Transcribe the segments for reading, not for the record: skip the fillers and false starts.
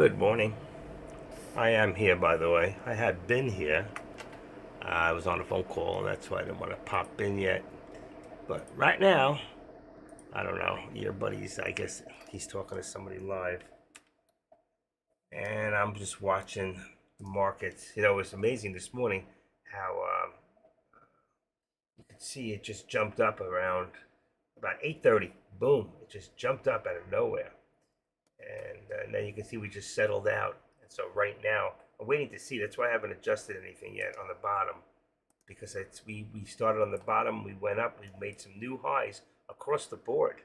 Good morning. I am here, by the way. I had been here. I was on a phone call, and that's why I didn't want to pop in yet. But right now, I don't know. Your buddy's, I guess he's talking to somebody live. And I'm just watching the markets. It was amazing this morning how you could see it just jumped up around about 8:30. Boom. It just jumped up out of nowhere. And then you can see we just settled out. And so right now, I'm waiting to see. That's why I haven't adjusted anything yet on the bottom because we started on the bottom, we went up, we made some new highs across the board,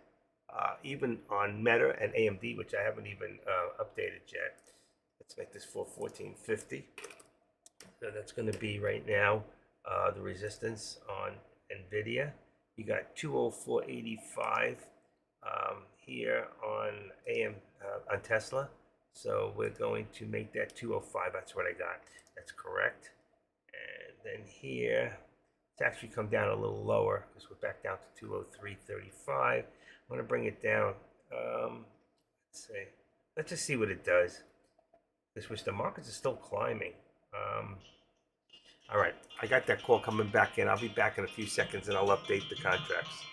even on Meta and AMD, which I haven't even updated yet. Let's make this for 1450. So that's going to be right now the resistance on Nvidia. You got 204.85 here on on Tesla. So we're going to make that 205. That's what I got. That's correct. And then here, it's actually come down a little lower because we're back down to 203.35. I'm going to bring it down. Let's see. Let's just see what it does. Because the markets are still climbing. Um, all right, I got that call coming back in. I'll be back in a few seconds and I'll update the contracts.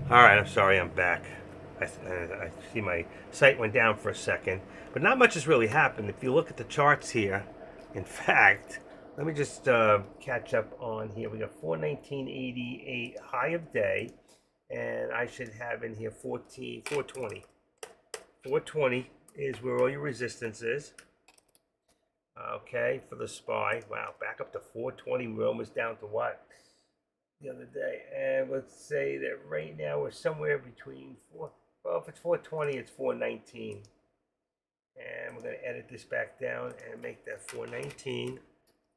All right, I'm sorry, I'm back. I see my site went down for a second, but not much has really happened. If you look at the charts here, in fact, let me just catch up on here. We got 419.88 high of day, and I should have in here 420. 420 is where all your resistance is. Okay, for the SPY. Wow, back up to 420. We're almost down to what? The other day. And let's say that right now we're somewhere between four. Well, if it's 420, it's 419. And we're going to edit this back down and make that 419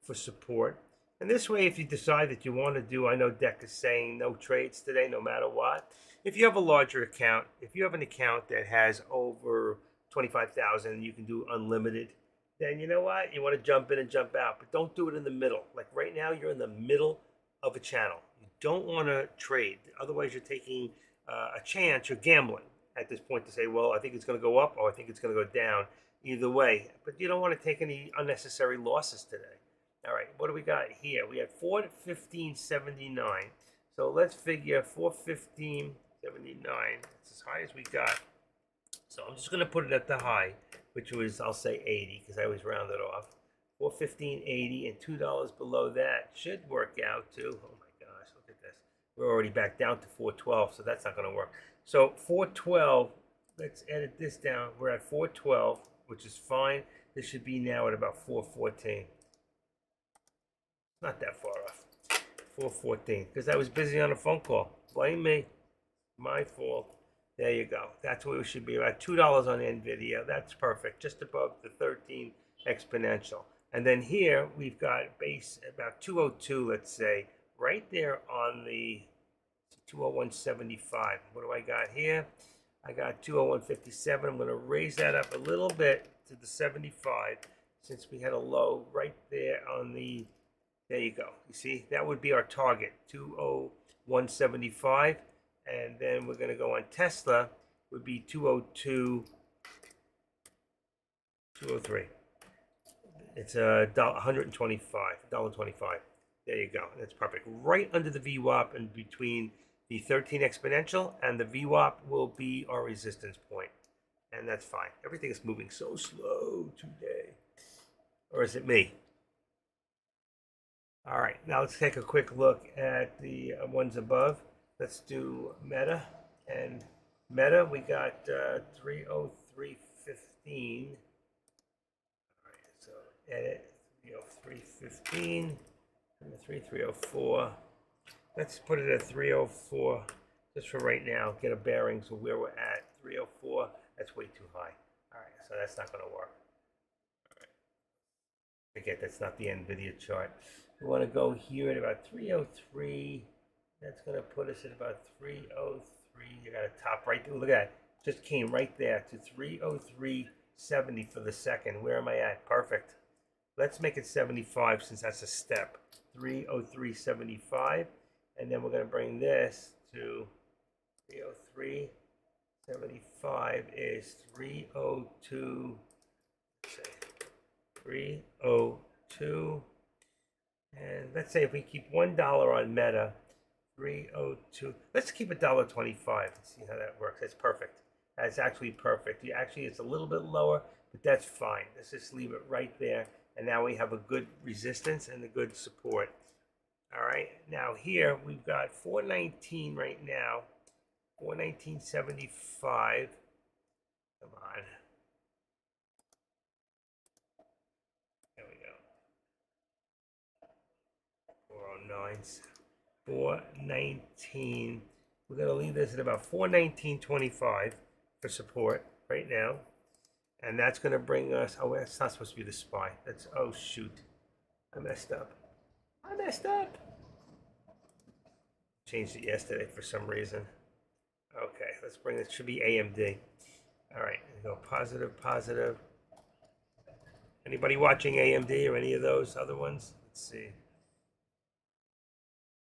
for support. And this way, if you decide that you want to do, I know Deck is saying no trades today, no matter what. If you have a larger account, if you have an account that has over 25,000, you can do unlimited. Then you know what? You want to jump in and jump out, but don't do it in the middle. Like right now, you're in the middle of a channel. You don't want to trade. Otherwise, you're taking a chance. You're gambling at this point to say, well, I think it's going to go up or I think it's going to go down. Either way, but you don't want to take any unnecessary losses today. All right, what do we got here? We had 415.79. So let's figure 415.79. It's as high as we got. So I'm just going to put it at the high, which was, I'll say 80 because I always round it off. 415.80 and $2 below that should work out too. Oh my gosh, look at this. We're already back down to 412, so that's not going to work. So 412, let's edit this down. We're at 412, which is fine. This should be now at about 414. Not that far off. 414, because I was busy on a phone call. Blame me. My fault. There you go. That's where we should be. About $2 on NVIDIA. That's perfect. Just above the 13 exponential. And then here we've got base about 202, let's say, right there on the 201.75. What do I got here? I got 201.57. I'm going to raise that up a little bit to the 75 since we had a low right there on the, there you go. You see, that would be our target, 201.75. And then we're going to go on Tesla, would be 202, 203. It's $125, $1.25. There you go. That's perfect. Right under the VWAP and between the 13 exponential and the VWAP will be our resistance point. And that's fine. Everything is moving so slow today. Or is it me? All right, now let's take a quick look at the ones above. Let's do Meta. And Meta, we got 303.15. All right, so edit 303.15. 304. Let's put it at 304 just for right now. Get a bearing so where we're at. 304. That's way too high. All right, so that's not going to work. All right. Forget that's not the NVIDIA chart. We want to go here at about 303. That's going to put us at about 303. You got a top right there. Look at that. Just came right there to 303.70 for the second. Where am I at? Perfect. Let's make it 75 since that's a step. 303.75. And then we're going to bring this to 303.75 is 302. Let's say 302. And let's say if we keep $1 on Meta, 302. Let's keep $1.25 and see how that works. That's perfect. That's actually perfect. Actually, it's a little bit lower, but that's fine. Let's just leave it right there. And now we have a good resistance and a good support. All right. Now here we've got 419 right now. 419.75. Come on. There we go. 409. 419. We're going to leave this at about 419.25 for support right now. And that's going to bring us, oh, that's not supposed to be the SPY. That's, oh, shoot. I messed up. Changed it yesterday for some reason. Okay, let's bring this, should be AMD. All right, go positive, positive. Anybody watching AMD or any of those other ones? Let's see.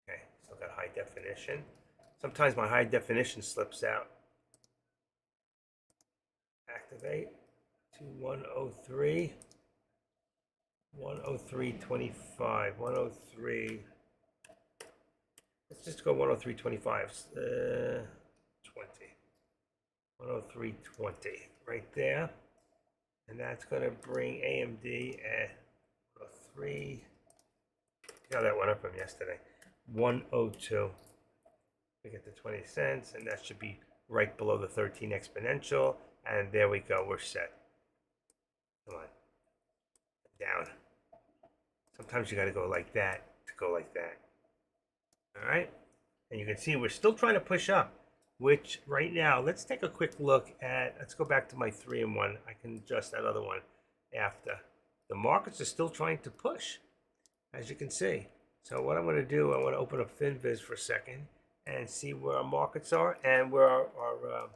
Okay, still got high definition. Sometimes my high definition slips out. Activate to 103. 103.25. 103. Let's just go 103.25. 103.20 right there. And that's going to bring AMD at 103. Yeah, that went up from yesterday. 102. We get the 20 cents, and that should be right below the 13 exponential. And there we go. We're set. Come on. Down. Sometimes you got to go like that to go like that. All right. And you can see we're still trying to push up, which right now, let's take a quick look at, let's go back to my 3 and 1. I can adjust that other one after. The markets are still trying to push, as you can see. So what I'm going to do, I want to open up FinViz for a second and see where our markets are and where our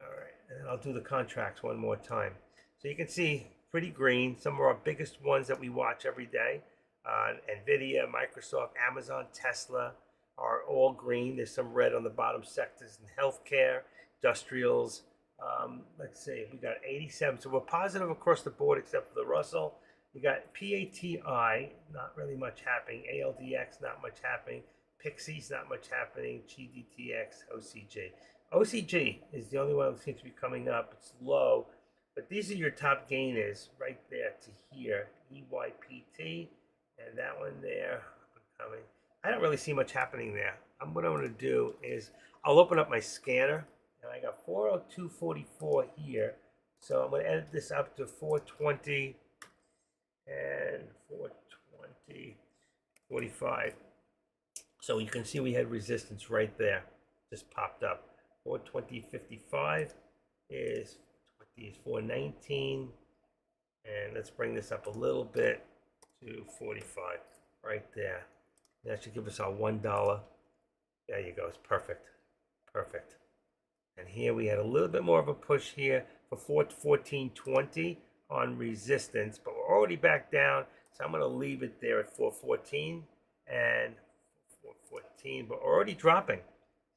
all right, and I'll do the contracts one more time. So you can see pretty green, some of our biggest ones that we watch every day. NVIDIA, Microsoft, Amazon, Tesla are all green. There's some red on the bottom sectors in healthcare, industrials. Let's see, we got 87. So we're positive across the board except for the Russell. We got PATI, not really much happening. ALDX, not much happening. Pixies, not much happening. GDTX, OCG. OCG is the only one that seems to be coming up. It's low, but these are your top gainers right there to here. EYPT and that one there coming. I don't really see much happening there. What I'm going to do is I'll open up my scanner, and I got 402.44 here. So I'm going to edit this up to 420 and 420.45. So you can see we had resistance right there. Just popped up. 420.55 is 419. And let's bring this up a little bit to 45 right there. That should give us our $1. There you go. It's perfect. Perfect. And here we had a little bit more of a push here for 414.20 on resistance, but we're already back down. So I'm going to leave it there at 414 and 414, but we're already dropping.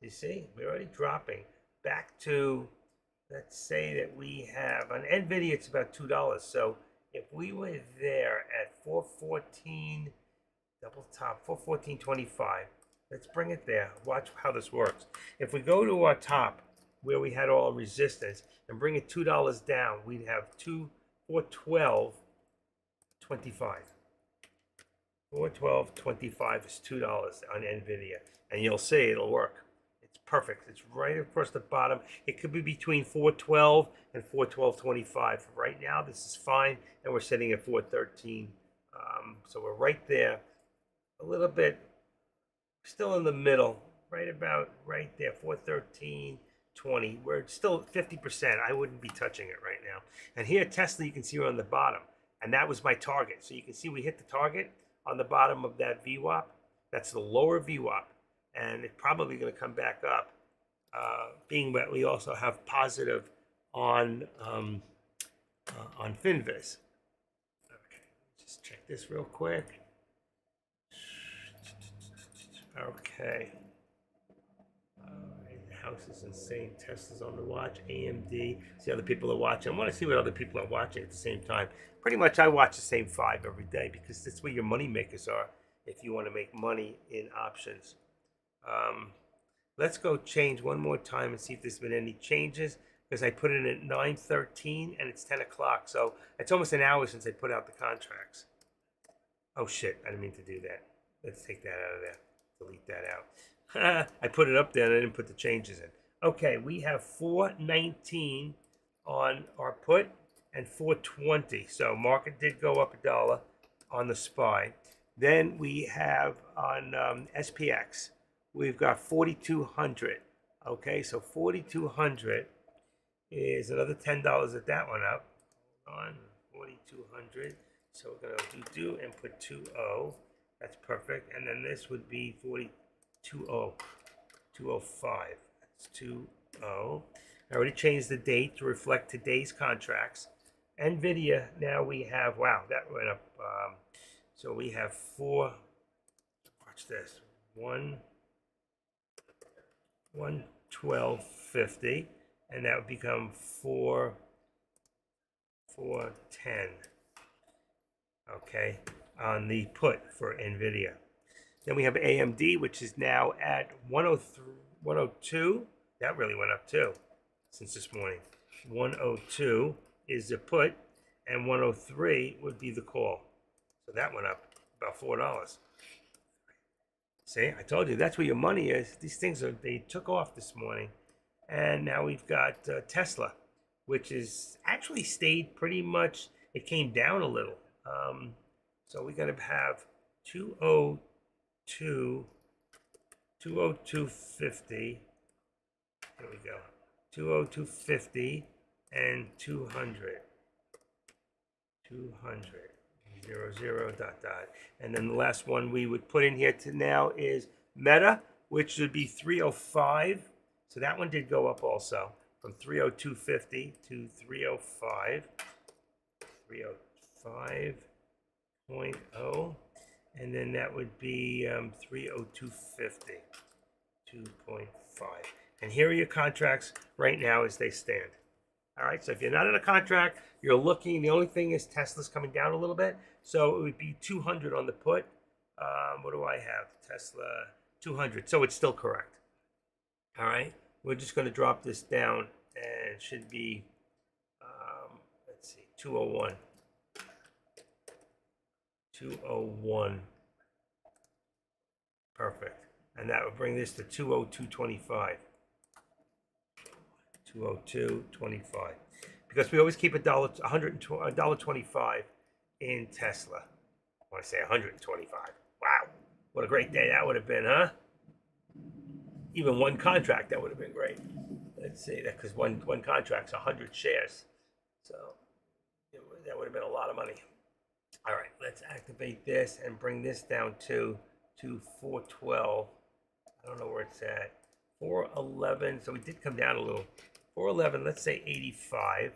You see, we're already dropping back to, let's say that we have on NVIDIA, it's about $2. So if we were there at 414, double top, 414.25, let's bring it there. Watch how this works. If we go to our top where we had all resistance and bring it $2 down, we'd have 412.25. 412.25 is $2 on NVIDIA, and you'll see it'll work. It's perfect. It's right across the bottom. It could be between 412 and 412.25. Right now, this is fine, and we're sitting at 413. So we're right there, a little bit, still in the middle, right about right there, 413.20. We're still 50%. I wouldn't be touching it right now. And here, Tesla, you can see we're on the bottom, and that was my target. So you can see we hit the target on the bottom of that VWAP. That's the lower VWAP, and it's probably going to come back up, being that we also have positive on FinViz. Okay, just check this real quick. Okay. House is insane. Tesla's on the watch. AMD. See other people are watching. I want to see what other people are watching at the same time. Pretty much, I watch the same 5 every day because that's where your money makers are. If you want to make money in options, let's go change one more time and see if there's been any changes. Because I put it at 9:13 and it's 10 o'clock, so it's almost an hour since I put out the contracts. Oh shit! I didn't mean to do that. Let's take that out of there. Delete that out. I put it up there and I didn't put the changes in. Okay, we have 419 on our put and 420. So market did go up $1 on the SPY. Then we have on SPX, we've got 4,200. Okay, so 4,200 is another $10 at that one up. Hold on, 4,200. So we're gonna do and put 20. That's perfect. And then this would be 205. That's 20. I already changed the date to reflect today's contracts. NVIDIA, now we have, wow, that went up. So we have 4, watch this, 112.50, and that would become 410. Okay, on the put for NVIDIA. Then we have AMD, which is now at 103, 102, that really went up too since this morning. 102 is the put, and 103 would be the call. So that went up about $4. See, I told you that's where your money is. These things they took off this morning. And now we've got Tesla, which is actually stayed pretty much, it came down a little. So we're going to have 202, 202.50. Here we go. 202.50 and 200. 200. 00 dot dot. And then the last one we would put in here to now is Meta, which would be 305. So that one did go up also from 302.50 to 305. 305.0. And then that would be 302.50. 2.5. And here are your contracts right now as they stand. All right, so if you're not in a contract, you're looking, the only thing is Tesla's coming down a little bit. So it would be 200 on the put. What do I have? Tesla 200. So it's still correct. All right, we're just going to drop this down and it should be, let's see, 201. 201. Perfect. And that would bring this to 202.25. 202.25, because we always keep $125 in Tesla. I want to say 125. Wow, what a great day that would have been, huh? Even one contract, that would have been great. Let's see that, because one contract's 100 shares, so that would have been a lot of money. All right, let's activate this and bring this down to 412. I don't know where it's at. 411. So we did come down a little. 411, let's say 85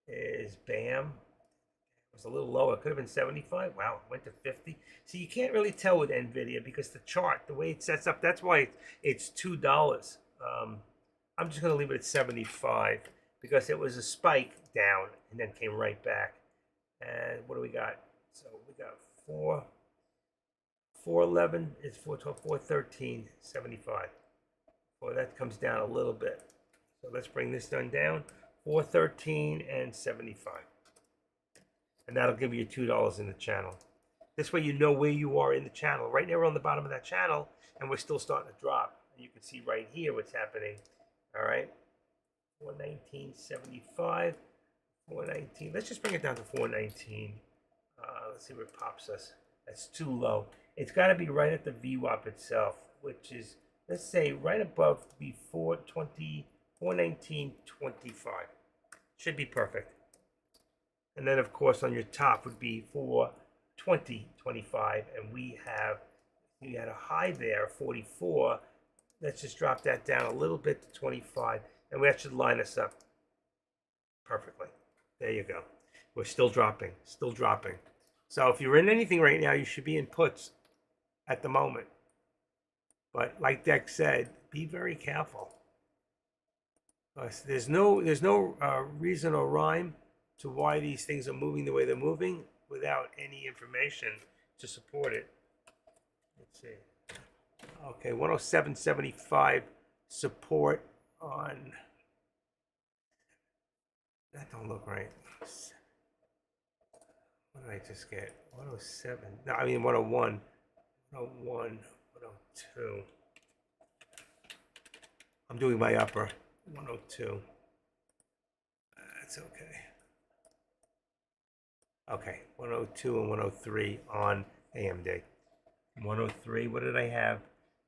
is BAM. It was a little lower. It could have been 75. Wow, it went to 50. See, you can't really tell with NVIDIA because the chart, the way it sets up, that's why it's $2. I'm just going to leave it at 75 because it was a spike down and then came right back. And what do we got? So we got 411 is 412, 413.75. Well, that comes down a little bit. So let's bring this down, 413.75. And that'll give you $2 in the channel. This way you know where you are in the channel. Right now we're on the bottom of that channel and we're still starting to drop. You can see right here what's happening. All right. 419.75. 419. Let's just bring it down to 419. Let's see where it pops us. That's too low. It's got to be right at the VWAP itself, which is, let's say, right above the 419.25. Should be perfect. And then, of course, on your top would be 420.25, and we had a high there, 44. Let's just drop that down a little bit to 25, and that should line us up perfectly. There you go. We're still dropping, still dropping. So if you're in anything right now, you should be in puts at the moment. But like Dex said, be very careful. There's no reason or rhyme to why these things are moving the way they're moving without any information to support it. Let's see. Okay, 107.75 support on. That don't look right. What did I just get? 107. No, I mean 101. 101. 102. I'm doing my upper. 102. That's okay. Okay, 102 and 103 on AMD. 103, what did I have?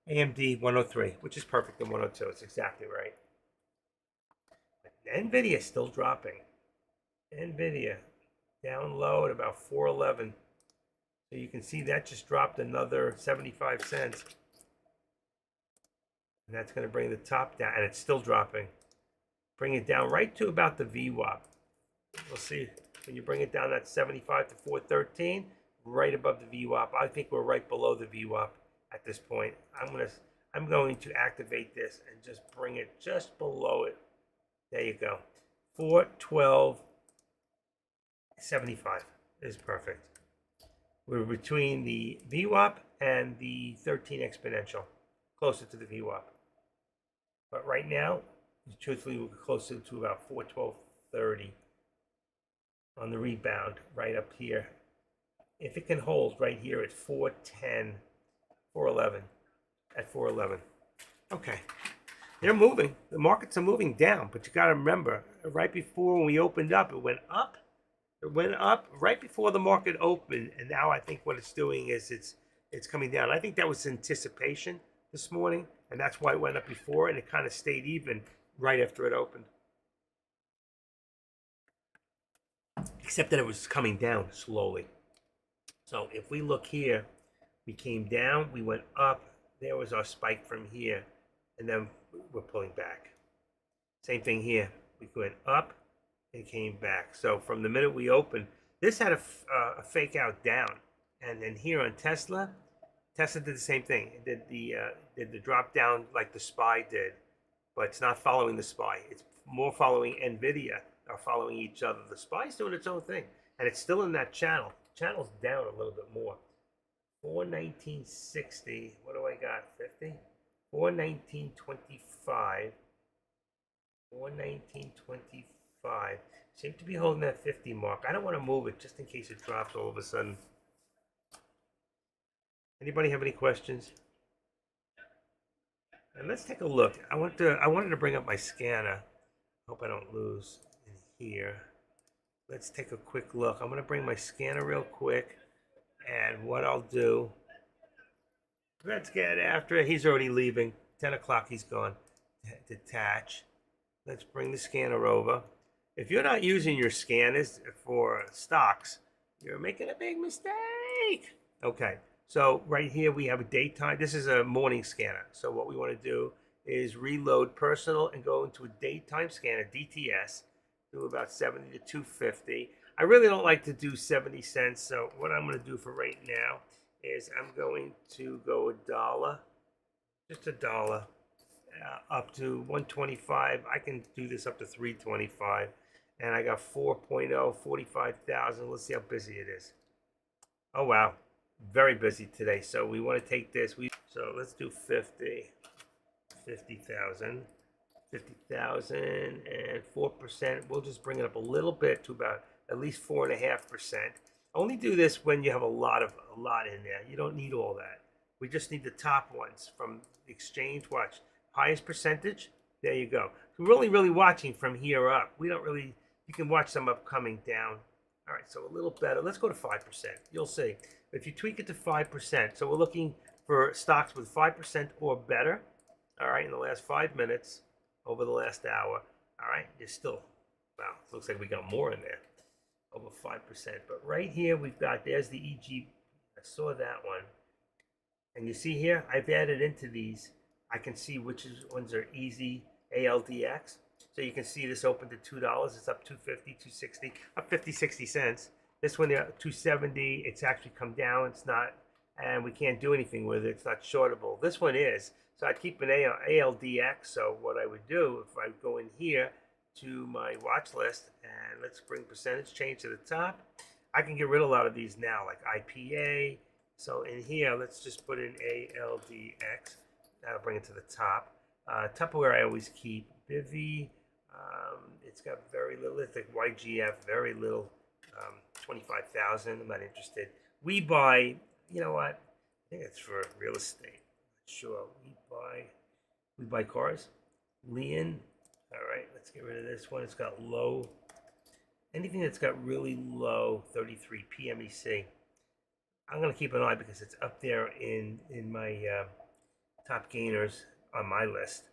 AMD 103, which is perfect in 102. It's exactly right. But NVIDIA is still dropping. NVIDIA down low at about 411. So you can see that just dropped another 75 cents. And that's going to bring the top down, and it's still dropping. Bring it down right to about the VWAP. We'll see when you bring it down that 75 to 413, right above the VWAP. I think we're right below the VWAP at this point. I'm going to activate this and just bring it just below it. There you go. 412.75 is perfect. We're between the VWAP and the 13 exponential. closer to the VWAP. But right now, truthfully, we're closer to about 412.30 on the rebound right up here. If it can hold right here at 410, 411, at 411. Okay. They're moving. The markets are moving down, but you got to remember, right before when we opened up, it went up. It went up right before the market opened, and now I think what it's doing is it's coming down. I think that was anticipation this morning, and that's why it went up before, and it kind of stayed even right after it opened. Except that it was coming down slowly. So if we look here, we came down, we went up. There was our spike from here, and then we're pulling back. Same thing here. We went up and came back. So from the minute we opened, this had a fake out down, and then here on Tesla did the same thing. It did the drop down like the SPY did, but it's not following the SPY. It's more following NVIDIA, are following each other. The SPY's doing its own thing, and it's still in that channel. Channel's down a little bit more. 419.60. What do I got? 50. 419.25. 419.25. Seem to be holding that 50 mark. I don't want to move it just in case it drops all of a sudden. Anybody have any questions? And let's take a look. I wanted to bring up my scanner. Hope I don't lose in here. Let's take a quick look. I'm going to bring my scanner real quick. And what I'll do, let's get after it. He's already leaving. 10 o'clock, he's gone. Detach. Let's bring the scanner over. If you're not using your scanners for stocks, you're making a big mistake. Okay, so right here we have a daytime. This is a morning scanner. So what we want to do is reload personal and go into a daytime scanner, DTS, do about 70 to 250. I really don't like to do 70 cents. So what I'm going to do for right now is I'm going to go $1, just $1, up to 125. I can do this up to 325. And I got 4.0, 45,000. Let's see how busy it is. Oh, wow. Very busy today. So we want to take this. So let's do 50. 50,000. 50,000 and 4%. We'll just bring it up a little bit to about at least 4.5%. Only do this when you have a lot in there. You don't need all that. We just need the top ones from the exchange. Watch. Highest percentage. There you go. So we're only really watching from here up. We don't really, you can watch some up coming down. All right, so a little better. Let's go to 5%. You'll see. If you tweak it to 5%, so we're looking for stocks with 5% or better, all right, in the last 5 minutes, over the last hour, all right, you're still, wow, looks like we got more in there, over 5%. But right here, we've got, there's the EG, I saw that one. And you see here, I've added into these, I can see which ones are easy, ALDX. So you can see this opened to $2, it's up 250, 260, up 50, 60 cents. This one, 270, it's actually come down, it's not, and we can't do anything with it, it's not shortable. This one is, so I'd keep an ALDX, so what I would do, if I go in here to my watch list, and let's bring percentage change to the top, I can get rid of a lot of these now, like IPA. So in here, let's just put in ALDX, that'll bring it to the top. Tupperware I always keep, Bivy, it's got very little, it's like YGF, very little, 25,000, I'm not interested. We buy, you know what, I think it's for real estate, sure, we buy cars, Leon, all right, let's get rid of this one, it's got low, anything that's got really low, 33 PMEC, I'm going to keep an eye because it's up there in my top gainers on my list,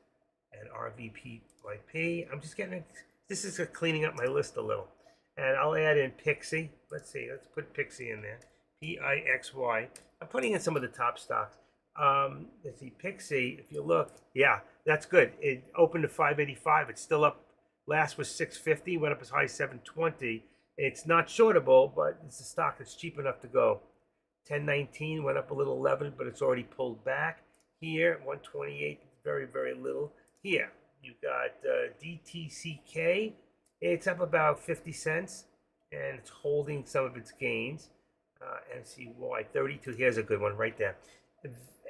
and RVPYP, I'm just getting, this is cleaning up my list a little. And I'll add in Pixie. Let's see. Let's put Pixie in there. PIXY. I'm putting in some of the top stocks. Let's see. Pixie, if you look, yeah, that's good. It opened to 585. It's still up. Last was 650. Went up as high as 720. It's not shortable, but it's a stock that's cheap enough to go. 1019 went up a little 11, but it's already pulled back. Here, 128, very, very little. Here, you've got DTCK. It's up about 50 cents, and it's holding some of its gains. NCY 32, here's a good one right there.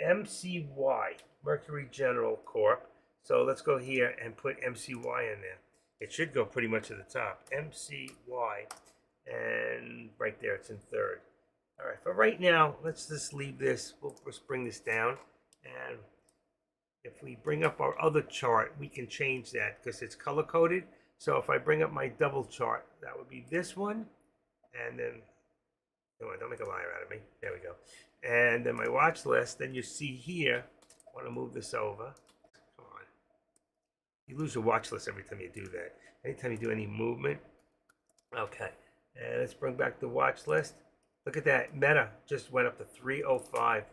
MCY, Mercury General Corp. So let's go here and put MCY in there. It should go pretty much at the top. MCY, and right there, it's in third. All right, for right now, let's just leave this. We'll just bring this down. And if we bring up our other chart, we can change that because it's color coded. So if I bring up my double chart, that would be this one. And then, don't make a liar out of me. There we go. And then my watch list, then you see here, I want to move this over. Come on. You lose your watch list every time you do that. Anytime you do any movement. Okay. And let's bring back the watch list. Look at that. Meta just went up to 305.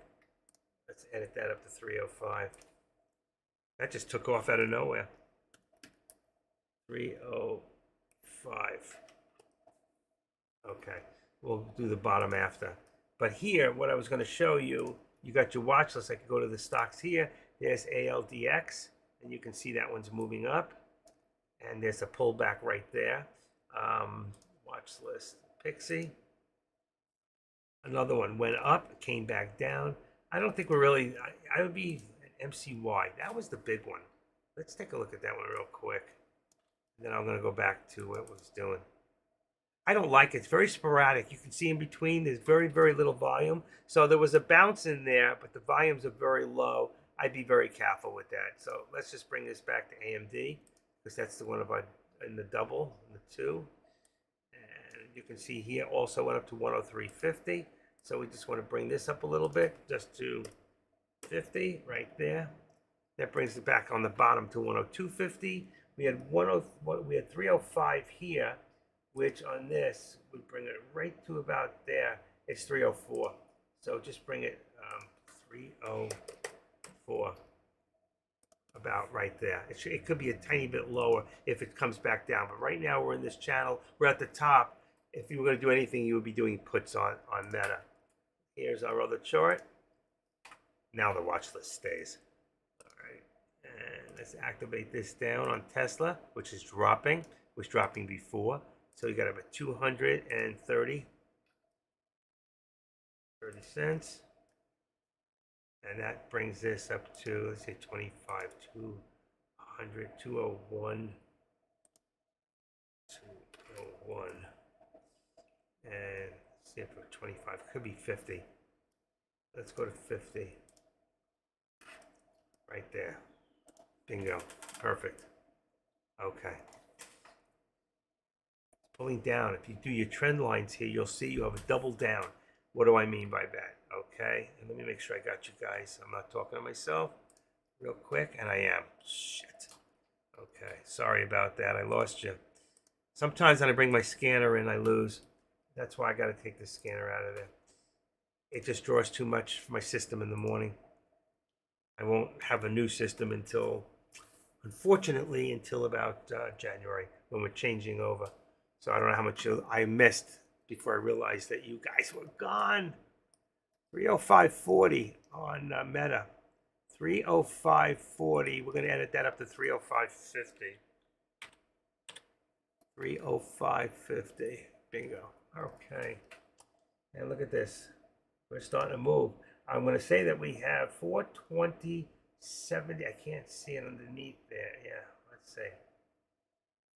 Let's edit that up to 305. That just took off out of nowhere. 305. Okay. We'll do the bottom after. But here, what I was going to show you, you got your watch list. I could go to the stocks here. There's ALDX, and you can see that one's moving up. And there's a pullback right there. Watch list. Pixie. Another one went up, came back down. I don't think we're really, I would be MCY. That was the big one. Let's take a look at that one real quick. And then I'm going to go back to what it was doing. I don't like it. It's very sporadic. You can see in between, there's very, very little volume. So there was a bounce in there, but the volumes are very low. I'd be very careful with that. So let's just bring this back to AMD, because that's the one of our, in the double, in the two. And you can see here also went up to 103.50. So we just want to bring this up a little bit, just to 50 right there. That brings it back on the bottom to 102.50. We had 305 here, which on this would bring it right to about there. It's 304. So just bring it 304, about right there. It could be a tiny bit lower if it comes back down. But right now we're in this channel. We're at the top. If you were going to do anything, you would be doing puts on Meta. Here's our other chart. Now the watch list stays. All right. And let's activate this down on Tesla, which is dropping. Was dropping before. So you got about 230 cents. And that brings this up to, let's say 25, 200, 201, 201. And see if we're 25, could be 50. Let's go to 50. Right there. Bingo. Perfect. Okay. Pulling down. If you do your trend lines here, you'll see you have a double down. What do I mean by that? Okay. And let me make sure I got you guys. I'm not talking to myself real quick, and I am. Shit. Okay. Sorry about that. I lost you. Sometimes when I bring my scanner in, I lose. That's why I got to take the scanner out of there. It just draws too much for my system in the morning. I won't have a new system until, unfortunately, until about January when we're changing over. So I don't know how much I missed before I realized that you guys were gone. 305.40 on Meta. 305.40. We're going to edit that up to 305.50. 305.50. Bingo. Okay. And look at this. We're starting to move. I'm going to say that we have 420.70. I can't see it underneath there. Yeah, let's see.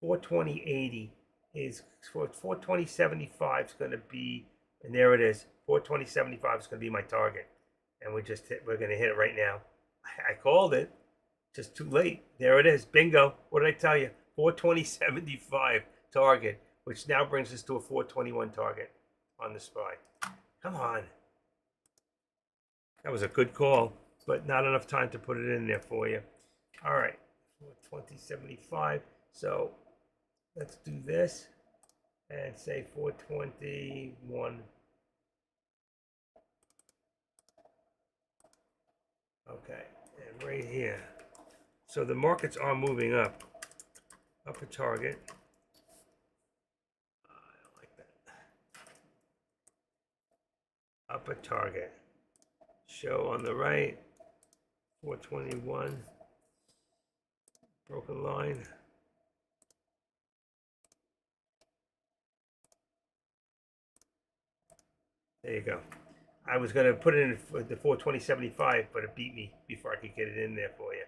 420.80 is 420.75 is going to be, and there it is. 420.75 is going to be my target, and we're going to hit it right now. I called it, just too late. There it is. Bingo. What did I tell you? 420.75 target, which now brings us to a 421 target on the SPY. Come on. That was a good call, but not enough time to put it in there for you. All right, 420.75. So let's do this and say 421. Okay, and right here. So the markets are moving up a target. I don't like that. Up a target. Show on the right, 421, broken line. There you go. I was going to put it in the 420.75, but it beat me before I could get it in there for you.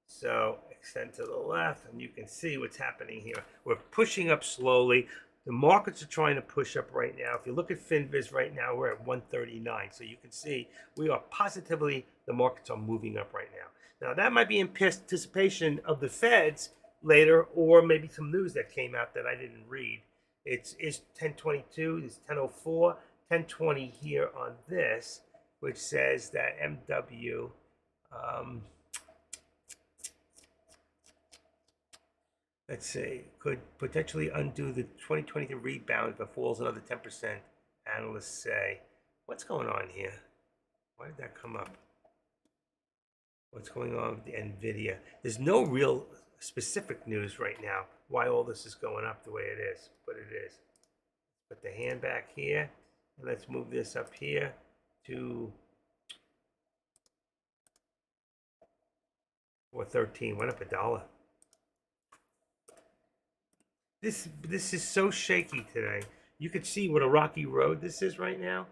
So extend to the left, and you can see what's happening here. We're pushing up slowly. The markets are trying to push up right now. If you look at FinViz right now, we're at 139. So you can see we are positively, the markets are moving up right now. Now, that might be in anticipation of the Feds later, or maybe some news that came out that I didn't read. It's 1022, it's 1004, 1020 here on this, which says that MW, let's see, could potentially undo the 2023 rebound if it falls another 10%, analysts say. What's going on here? Why did that come up? What's going on with the NVIDIA? There's no real specific news right now why all this is going up the way it is, but it is. Put the hand back here, and let's move this up here to 413. Went up $1. This is so shaky today. You could see what a rocky road this is right now.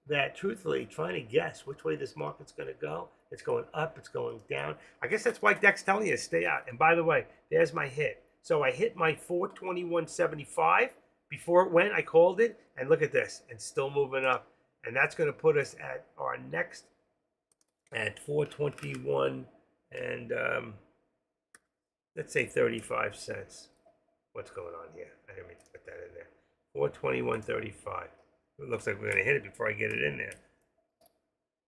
That truthfully, trying to guess which way this market's going to go. It's going up, it's going down. I guess that's why Deck's telling you to stay out. And by the way, there's my hit. So I hit my 421.75 before it went. I called it, and look at this, and still moving up. And that's going to put us at our next at 421 and let's say 35 cents. What's going on here? I didn't mean to put that in there. 421.35. It looks like we're going to hit it before I get it in there.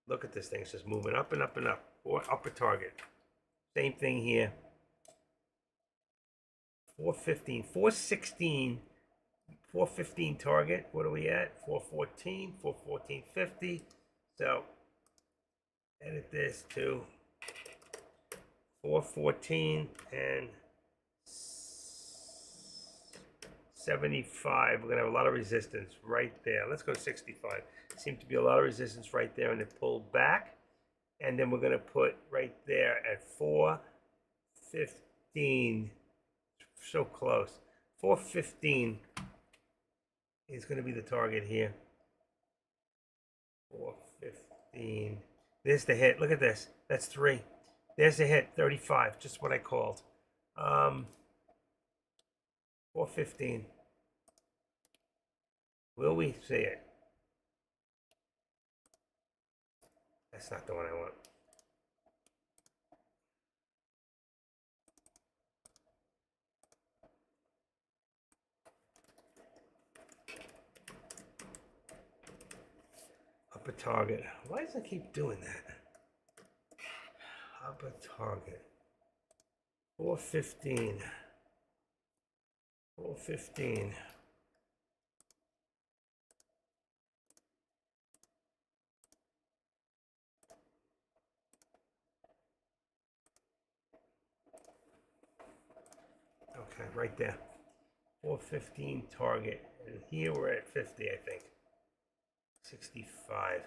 Look at this thing. It's just moving up and up and up. Or upper target. Same thing here. 415. 416. 415 target. What are we at? 414. 414.50. So, edit this to 414 and 75. We're going to have a lot of resistance right there. Let's go 65. Seems to be a lot of resistance right there, and it pulled back. And then we're going to put right there at 415. So close. 415 is going to be the target here. 415. There's the hit. Look at this. That's 3. There's the hit. 35. Just what I called. 415. Will we see it? That's not the one I want. Upper target. Why does it keep doing that? Upper target. 415. 415. Okay, right there. 415 target. And here we're at 50, I think. 65.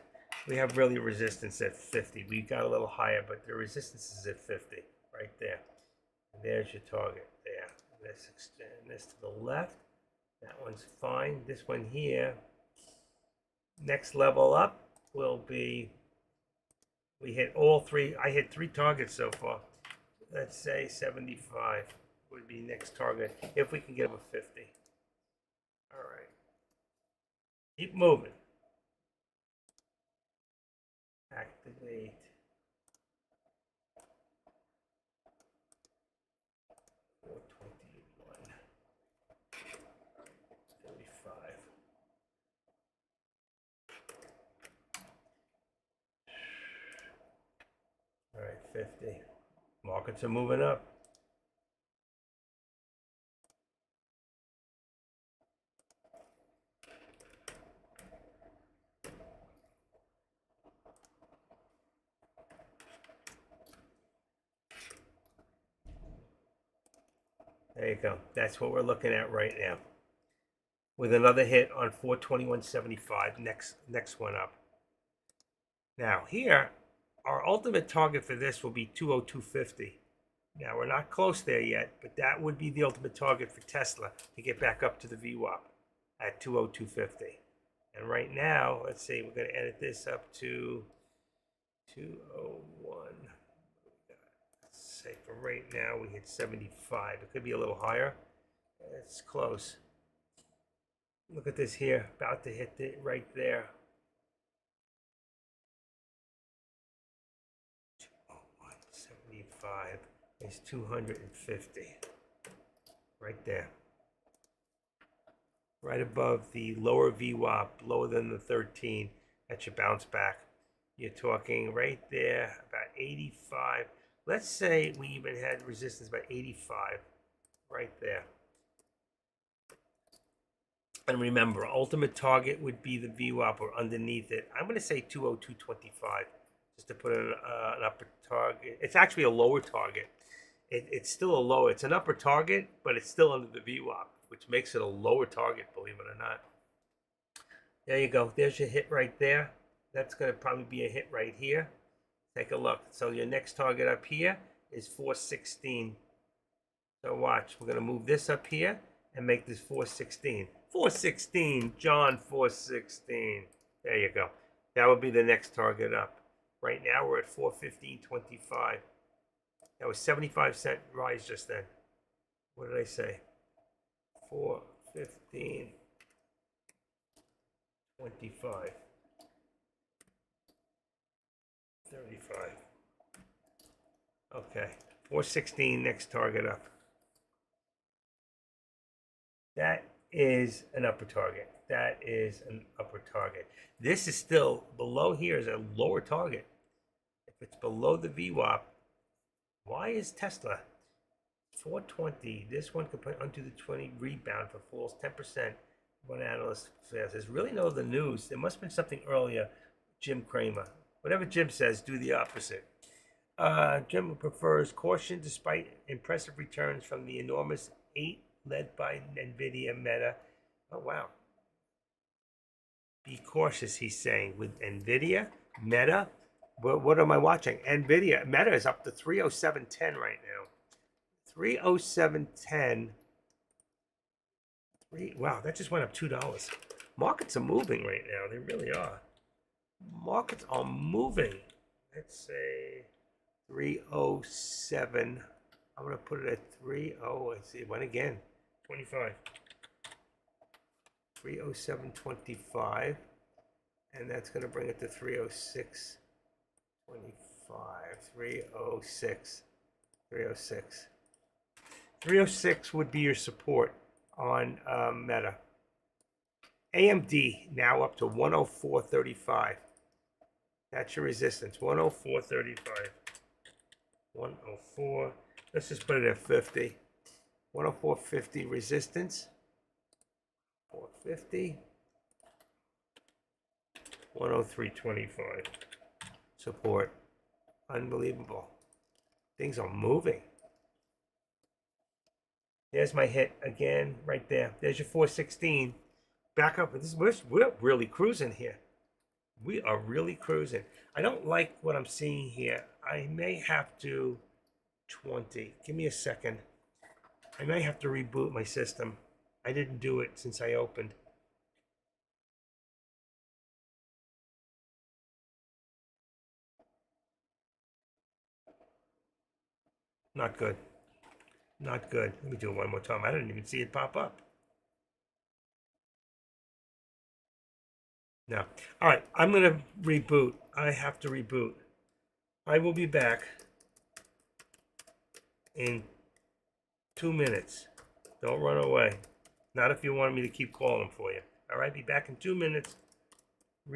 We have really resistance at 50. We got a little higher, but the resistance is at 50. Right there. And there's your target there. Let's extend this to the left. That one's fine. This one here, next level up will be, we hit all 3. I hit 3 targets so far. Let's say 75 would be next target if we can get over 50. All right. Keep moving. Activate. All right, 50. Markets are moving up. There you go. That's what we're looking at right now. With another hit on 421.75, next one up. Now here, our ultimate target for this will be 202.50. Now we're not close there yet, but that would be the ultimate target for Tesla to get back up to the VWAP at 202.50. And right now, let's see, we're going to edit this up to 201. Let's say for right now, we hit 75. It could be a little higher. It's close. Look at this here, about to hit it right there. 201.75 is 250. Right there. Right above the lower VWAP, lower than the 13. That should bounce back. You're talking right there, about 85. Let's say we even had resistance about 85. Right there. And remember, ultimate target would be the VWAP or underneath it. I'm going to say 202.25 just to put an upper target. It's actually a lower target. It's still a lower. It's an upper target, but it's still under the VWAP, which makes it a lower target, believe it or not. There you go. There's your hit right there. That's going to probably be a hit right here. Take a look. So your next target up here is 416. So watch. We're going to move this up here and make this 416. 416, John 416. There you go. That would be the next target up. Right now we're at 415.25. That was 75-cent rise just then. What did I say? 415.25. 35. Okay. 416, next target up. That is an upper target. That is an upper target. This is still below here is a lower target. If it's below the VWAP, why is Tesla 420? This one could put onto the 20 rebound for falls 10%. One analyst says there's really no other news. There must have been something earlier. Jim Cramer. Whatever Jim says, do the opposite. Jim prefers caution despite impressive returns from the enormous 8 led by NVIDIA, Meta. Oh, wow. Be cautious, he's saying, with NVIDIA, Meta. What am I watching? NVIDIA. Meta is up to 307.10 right now. 307.10. Wow, that just went up $2. Markets are moving right now. They really are. Markets are moving. Let's say 307. I'm going to put it at 30. Let's see. It went again. 25. 307.25. And that's going to bring it to 306.25. 306. 306. 306 would be your support on Meta. AMD now up to 104.35. That's your resistance. 104.35. 104. Let's just put it at 50. 104.50 resistance. 450. 103.25. Support. Unbelievable. Things are moving. There's my hit again, right there. There's your 416. Back up. We're really cruising here. We are really cruising. I don't like what I'm seeing here. I may have to 20. Give me a second. I may have to reboot my system. I didn't do it since I opened. Not good. Not good. Let me do it one more time. I didn't even see it pop up. No. All right. I'm going to reboot. I have to reboot. I will be back in 2 minutes. Don't run away. Not if you want me to keep calling for you. All right. Be back in 2 minutes.